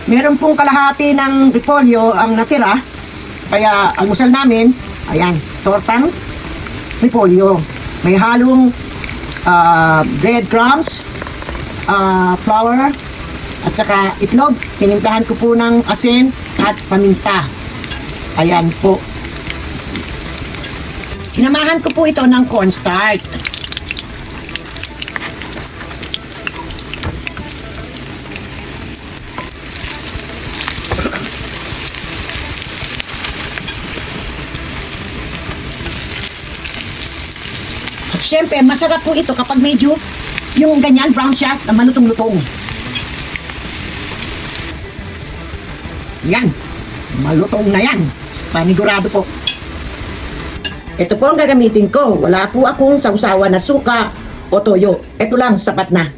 Meron pong kalahati ng repolyo ang natira. Kaya almusal namin, ayan, tortang repolyo. May halong breadcrumbs, flour, at saka itlog. Tinimplahan ko po ng asin at paminta. Ayan po. Sinamahan ko po ito ng cornstarch. At syempre, masarap po ito kapag medyo yung ganyan, brown siya, na malutong-lutong. Yan. Malutong na yan. Panigurado po. Ito po ang gagamitin ko. Wala po akong sausawan na suka o toyo. Ito lang, sapat na.